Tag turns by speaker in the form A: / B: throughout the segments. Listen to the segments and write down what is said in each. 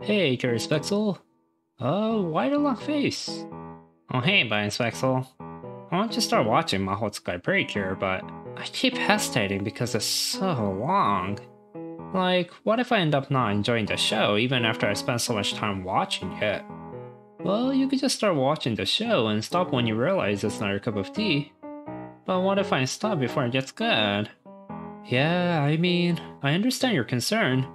A: Hey, Curious Spexel. Why the long face? Oh, hey, Brian Spexel. I want to start watching Mahotsukai Precure, but I keep hesitating because it's so long. Like, what if I end up not enjoying the show even after I spend so much time watching it? Well, you could just start watching the show and stop when you realize it's not your cup of tea. But what if I stop before it gets good? Yeah, I mean, I understand your concern.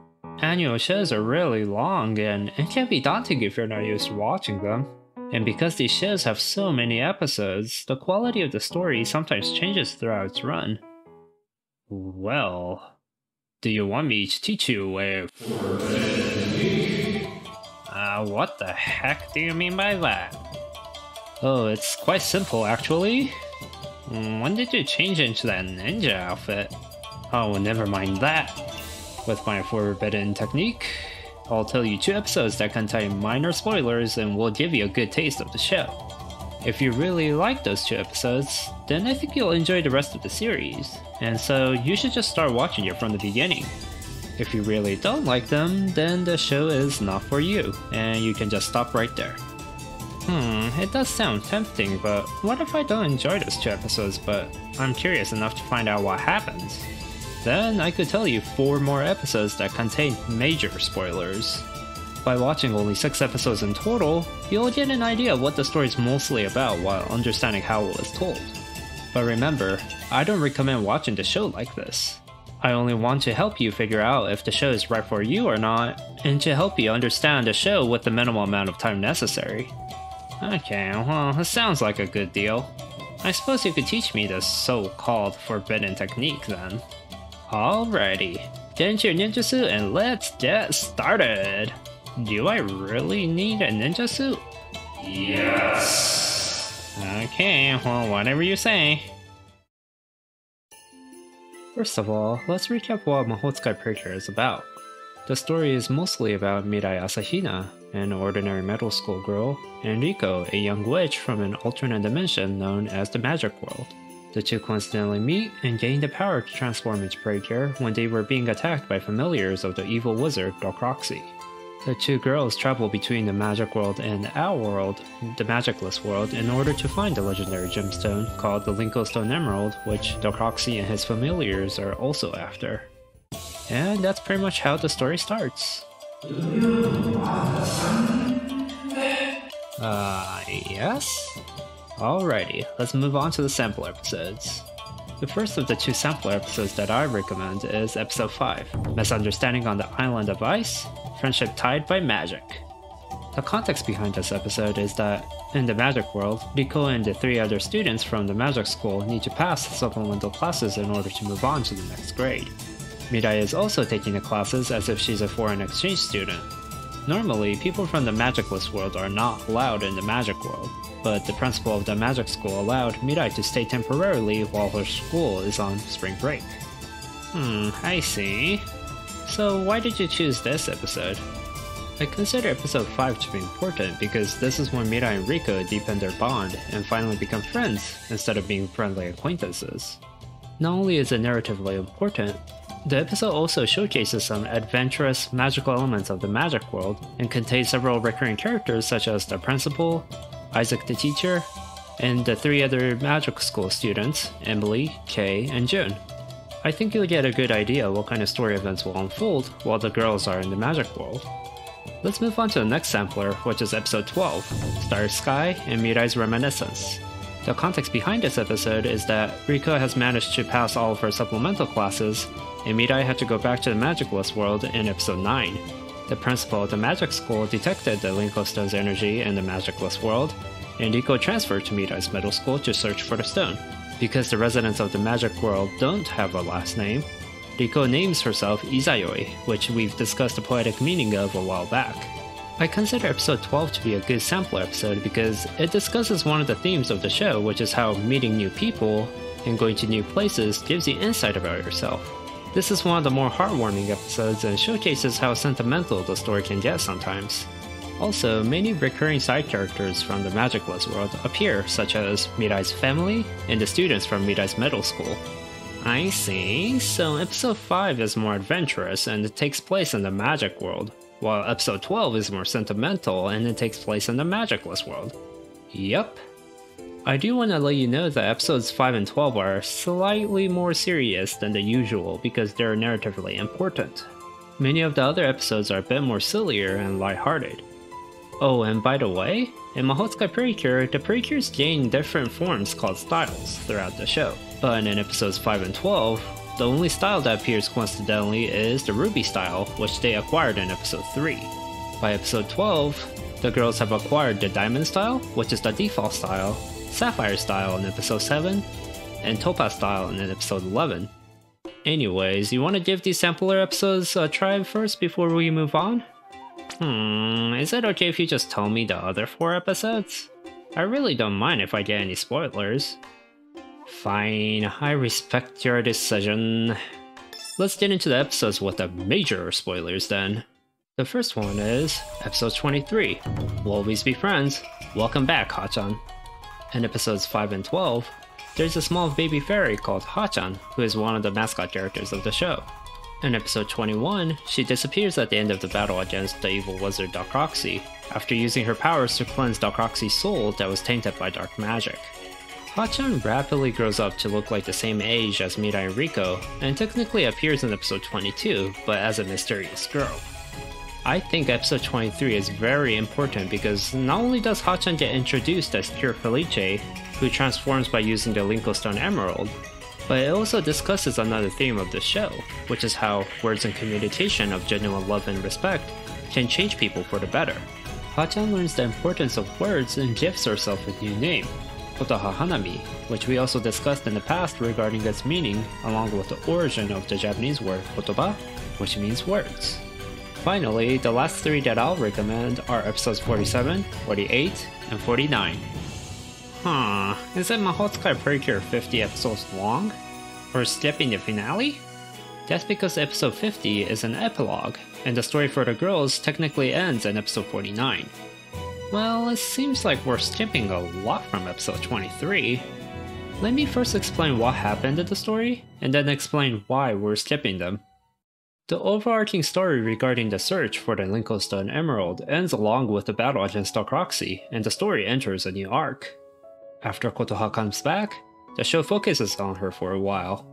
A: Annual shows are really long and it can be daunting if you're not used to watching them. And because these shows have so many episodes, the quality of the story sometimes changes throughout its run. Well, do you want me to teach you a... what the heck do you mean by that? Oh, it's quite simple actually. When did you change into that ninja outfit? Oh, never mind that. With my forbidden technique, I'll tell you 2 episodes that contain minor spoilers and will give you a good taste of the show. If you really like those 2 episodes, then I think you'll enjoy the rest of the series, and so you should just start watching it from the beginning. If you really don't like them, then the show is not for you, and you can just stop right there. It does sound tempting, but what if I don't enjoy those 2 episodes, but I'm curious enough to find out what happens? Then I could tell you 4 more episodes that contain major spoilers. By watching only 6 episodes in total, you'll get an idea of what the story is mostly about while understanding how it was told. But remember, I don't recommend watching the show like this. I only want to help you figure out if the show is right for you or not, and to help you understand the show with the minimal amount of time necessary. Okay, well, it sounds like a good deal. I suppose you could teach me this so-called forbidden technique then. Alrighty, get into your ninja suit and let's get started! Do I really need a ninja suit? Yes! Okay, well, whatever you say. First of all, let's recap what Mahotsukai Precure is about. The story is mostly about Mirai Asahina, an ordinary middle school girl, and Riko, a young witch from an alternate dimension known as the Magic World. The 2 coincidentally meet and gain the power to transform into Precure when they were being attacked by familiars of the evil wizard Dorcroxy. The 2 girls travel between the Magic World and our world, the Magicless World, in order to find the legendary gemstone called the Linko Stone Emerald, which Dorcroxy and his familiars are also after. And that's pretty much how the story starts. Yes? Alrighty, let's move on to the sampler episodes. The first of the 2 sampler episodes that I recommend is episode 5, Misunderstanding on the Island of Ice, Friendship Tied by Magic. The context behind this episode is that, in the Magic World, Riko and the 3 other students from the Magic School need to pass supplemental classes in order to move on to the next grade. Mirai is also taking the classes as if she's a foreign exchange student. Normally, people from the Magicless World are not allowed in the Magic World, but the principal of the Magic School allowed Mirai to stay temporarily while her school is on spring break. I see. So why did you choose this episode? I consider episode 5 to be important because this is when Mirai and Riko deepen their bond and finally become friends instead of being friendly acquaintances. Not only is it narratively important, the episode also showcases some adventurous magical elements of the Magic World and contains several recurring characters such as the principal, Isaac the teacher, and the 3 other Magic School students, Emily, Kay, and Jun. I think you'll get a good idea what kind of story events will unfold while the girls are in the Magic World. Let's move on to the next sampler, which is episode 12, Star Sky and Mirai's Reminiscence. The context behind this episode is that Riko has managed to pass all of her supplemental classes, and Mirai had to go back to the Magicless World in episode 9. The principal of the Magic School detected the Linko Stone's energy in the Magicless World, and Riko transferred to Mirai's middle school to search for the stone. Because the residents of the Magic World don't have a last name, Riko names herself Izayoi, which we've discussed the poetic meaning of a while back. I consider episode 12 to be a good sampler episode because it discusses one of the themes of the show, which is how meeting new people and going to new places gives you insight about yourself. This is one of the more heartwarming episodes and showcases how sentimental the story can get sometimes. Also, many recurring side characters from the Magicless World appear, such as Mirai's family and the students from Mirai's middle school. I see, so episode 5 is more adventurous and it takes place in the Magic World, while episode 12 is more sentimental and it takes place in the magicless world. Yup. I do want to let you know that episodes 5 and 12 are slightly more serious than the usual because they're narratively important. Many of the other episodes are a bit more sillier and lighthearted. Oh, and by the way, in Mahoutsukai Precure, the Precures gain different forms called styles throughout the show. But in episodes 5 and 12, the only style that appears coincidentally is the Ruby style, which they acquired in episode 3. By episode 12, the girls have acquired the Diamond style, which is the default style, Sapphire style in episode 7, and Topaz style in episode 11. Anyways, you want to give these sampler episodes a try first before we move on? Is it okay if you just tell me the other 4 episodes? I really don't mind if I get any spoilers. Fine, I respect your decision. Let's get into the episodes with the major spoilers then. The first one is episode 23, We'll Always Be Friends. Welcome back, Hachan. In episodes 5 and 12, there's a small baby fairy called Hachan, who is one of the mascot characters of the show. In episode 21, she disappears at the end of the battle against the evil wizard Darkroxy, after using her powers to cleanse Darkroxy's soul that was tainted by dark magic. Hachan rapidly grows up to look like the same age as Mirai and Riko, and technically appears in episode 22, but as a mysterious girl. I think episode 23 is very important because not only does Hachan get introduced as Pure Felice, who transforms by using the Linko Stone Emerald, but it also discusses another theme of the show, which is how words and communication of genuine love and respect can change people for the better. Hachan learns the importance of words and gives herself a new name, Kotoha Hanami, which we also discussed in the past regarding its meaning, along with the origin of the Japanese word kotoba, which means words. Finally, the last 3 that I'll recommend are episodes 47, 48, and 49. Is it Mahoutsukai Precure 50 episodes long? Or skipping the finale? That's because episode 50 is an epilogue, and the story for the girls technically ends in episode 49. Well, it seems like we're skipping a lot from episode 23. Let me first explain what happened in the story, and then explain why we're skipping them. The overarching story regarding the search for the Linko Stone Emerald ends along with the battle against Darkroxy, and the story enters a new arc. After Kotoha comes back, the show focuses on her for a while.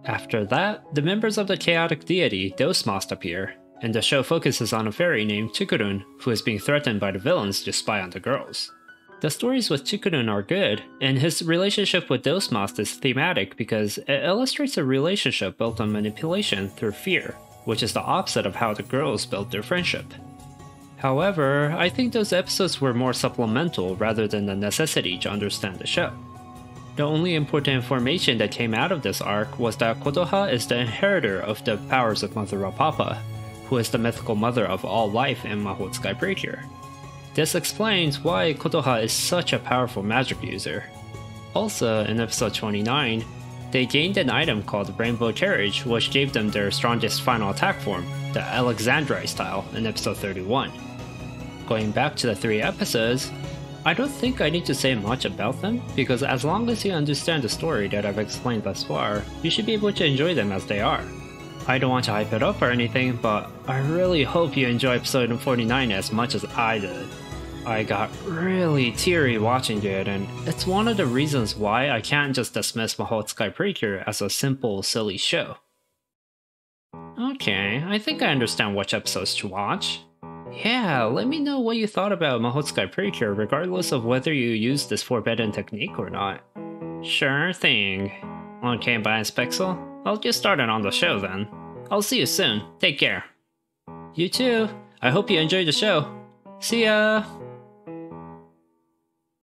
A: After that, the members of the chaotic deity Deusmast appear, and the show focuses on a fairy named Chikurun, who is being threatened by the villains to spy on the girls. The stories with Chikurun are good, and his relationship with Deusmast is thematic because it illustrates a relationship built on manipulation through fear, which is the opposite of how the girls built their friendship. However, I think those episodes were more supplemental rather than a necessity to understand the show. The only important information that came out of this arc was that Kotoha is the inheritor of the powers of Mother Rapapa, who is the mythical mother of all life in Mahoutsukai Precure. This explains why Kotoha is such a powerful magic user. Also, in episode 29, they gained an item called Rainbow Carriage, which gave them their strongest final attack form, the Alexandrite style, in episode 31. Going back to the 3 episodes, I don't think I need to say much about them, because as long as you understand the story that I've explained thus far, you should be able to enjoy them as they are. I don't want to hype it up or anything, but I really hope you enjoy episode 49 as much as I did. I got really teary watching it, and it's one of the reasons why I can't just dismiss Mahoutsukai Precure as a simple, silly show. Okay, I think I understand which episodes to watch. Yeah, let me know what you thought about Mahoutsukai Precure regardless of whether you use this forbidden technique or not. Sure thing. Okay, Bias Pixel, I'll get started on the show then. I'll see you soon, take care. You too, I hope you enjoyed the show. See ya!